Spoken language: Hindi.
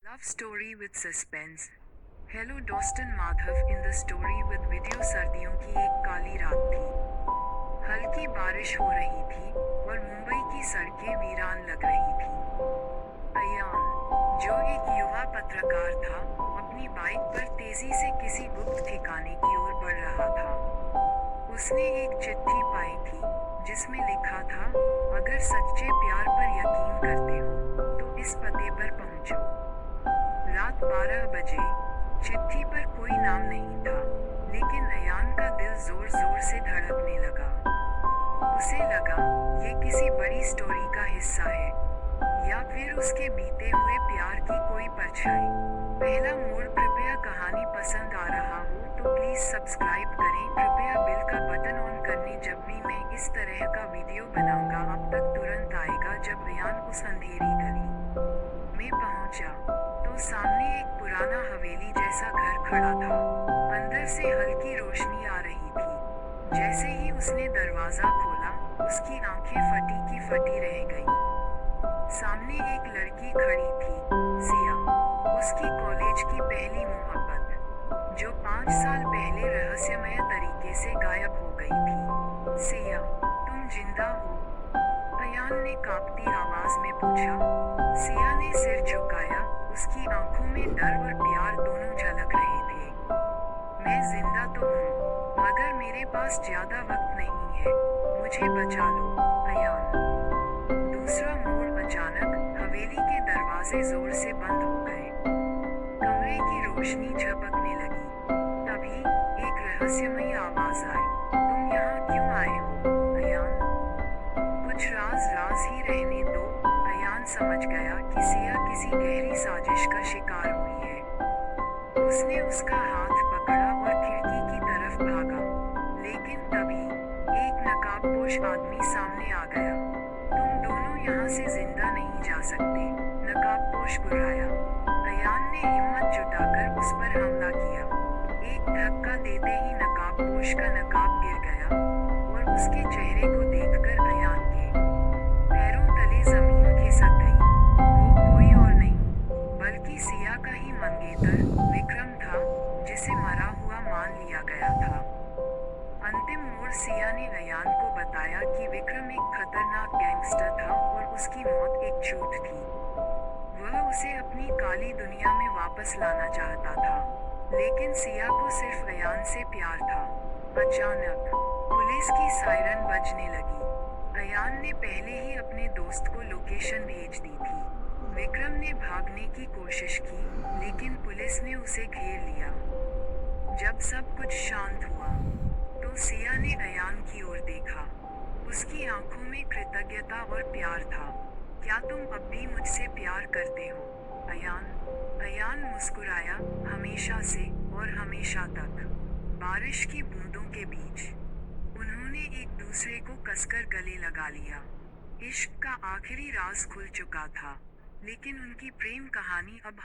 Love story with suspense. Hello डॉस्टन Madhav in the story with video. सर्दियों की एक काली रात थी। हल्की बारिश हो रही थी और मुंबई की सड़कें वीरान लग रही थी। अयान, जो एक युवा पत्रकार था, अपनी बाइक पर तेजी से किसी गुप्त ठिकाने की ओर बढ़ रहा था। उसने एक चिट्ठी पाई थी जिसमें लिखा था, अगर सच्चे प्यार पर यकीन करते हो तो इस पते पर पहुंचो। रात 12 बजे। चिट्ठी पर कोई नाम नहीं था, लेकिन अयान का दिल जोर जोर से धड़कने लगा। उसे लगा, ये किसी बड़ी स्टोरी का हिस्सा है, या फिर उसके बीते हुए प्यार की कोई परछाई। पहला मोड़। कृपया कहानी पसंद आ रहा हो तो प्लीज सब्सक्राइब करें। कृपया बेल का बटन ऑन करने। जब भी मैं इस तरह का वीडियो बनाऊंगा आप तक तुरंत आएगा। जब अयान उस अंधेरी गली में पहुंचा तो सामने एक पुराना हवेली जैसा घर खड़ा था। अंदर से हल्की रोशनी आ रही थी। जैसे ही उसने दरवाजा खोला, उसकी आंखें फटी की फटी रह गईं। सामने एक लड़की खड़ी थी, सिया, उसकी कॉलेज की पहली मोहब्बत, जो 5 साल पहले रहस्यमय तरीके से गायब हो गई थी। सिया, तुम जिंदा हो? अयान ने कांपती आवाज में पूछा। सिया ने सिर झुकाया, उसकी आंखों में डर और प्यार दोनों झलक रहे थे। मैं जिंदा तो हूँ, मगर मेरे पास ज्यादा वक्त नहीं है, मुझे बचा लो। अयान। दूसरा मोड़। अचानक हवेली के दरवाजे जोर से बंद हो गए। कमरे की रोशनी झपकने लगी। तभी एक रहस्यमयी आवाज आई, तुम यहाँ क्यों आए हो, अयान? कुछ राज ही रहने दो। अयान समझ गया कि सिया किसी गहरी साजिश का शिकार हुई है। उसने उसका हाथ पकड़ा और खिड़की की तरफ भागा। लेकिन तभी एक नकाबपोश आदमी सामने आ गया। तुम दोनों यहाँ से जिंदा नहीं जा सकते, नकाबपोश गुर्राया। अयान ने हिम्मत जुटाकर उस पर हमला किया। एक धक्का देते ही नकाबपोश का नकाब गिर गया और उसके चेहरे को देखकर अयान के पैरों तले जमीन खिसक गई। वो कोई और नहीं बल्कि सिया का ही मंगेतर विक्रम था, जिसे मरा हुआ मान लिया गया था। अंतिम मोड़। सिया ने अयान को बताया कि विक्रम एक खतरनाक गैंगस्टर था और उसकी मौत एक झूठ थी। वह उसे अपनी काली दुनिया में वापस लाना चाहता था, लेकिन सिया को सिर्फ अयान से प्यार था। अचानक पुलिस की सायरन बजने लगी। अयान ने पहले ही अपने दोस्त को लोकेशन भेज दी थी। विक्रम ने भागने की कोशिश की, लेकिन पुलिस ने उसे घेर लिया। जब सब कुछ शांत हुआ तो सिया ने अयान की ओर देखा। उसकी आंखों में कृतज्ञता और प्यार था। क्या तुम अब भी मुझसे प्यार करते हो, अयान? अयान मुस्कुराया, हमेशा से और हमेशा तक। बारिश की बूंदों के बीच उन्होंने एक दूसरे को कसकर गले लगा लिया। इश्क का आखिरी राज खुल चुका था, लेकिन उनकी प्रेम कहानी अब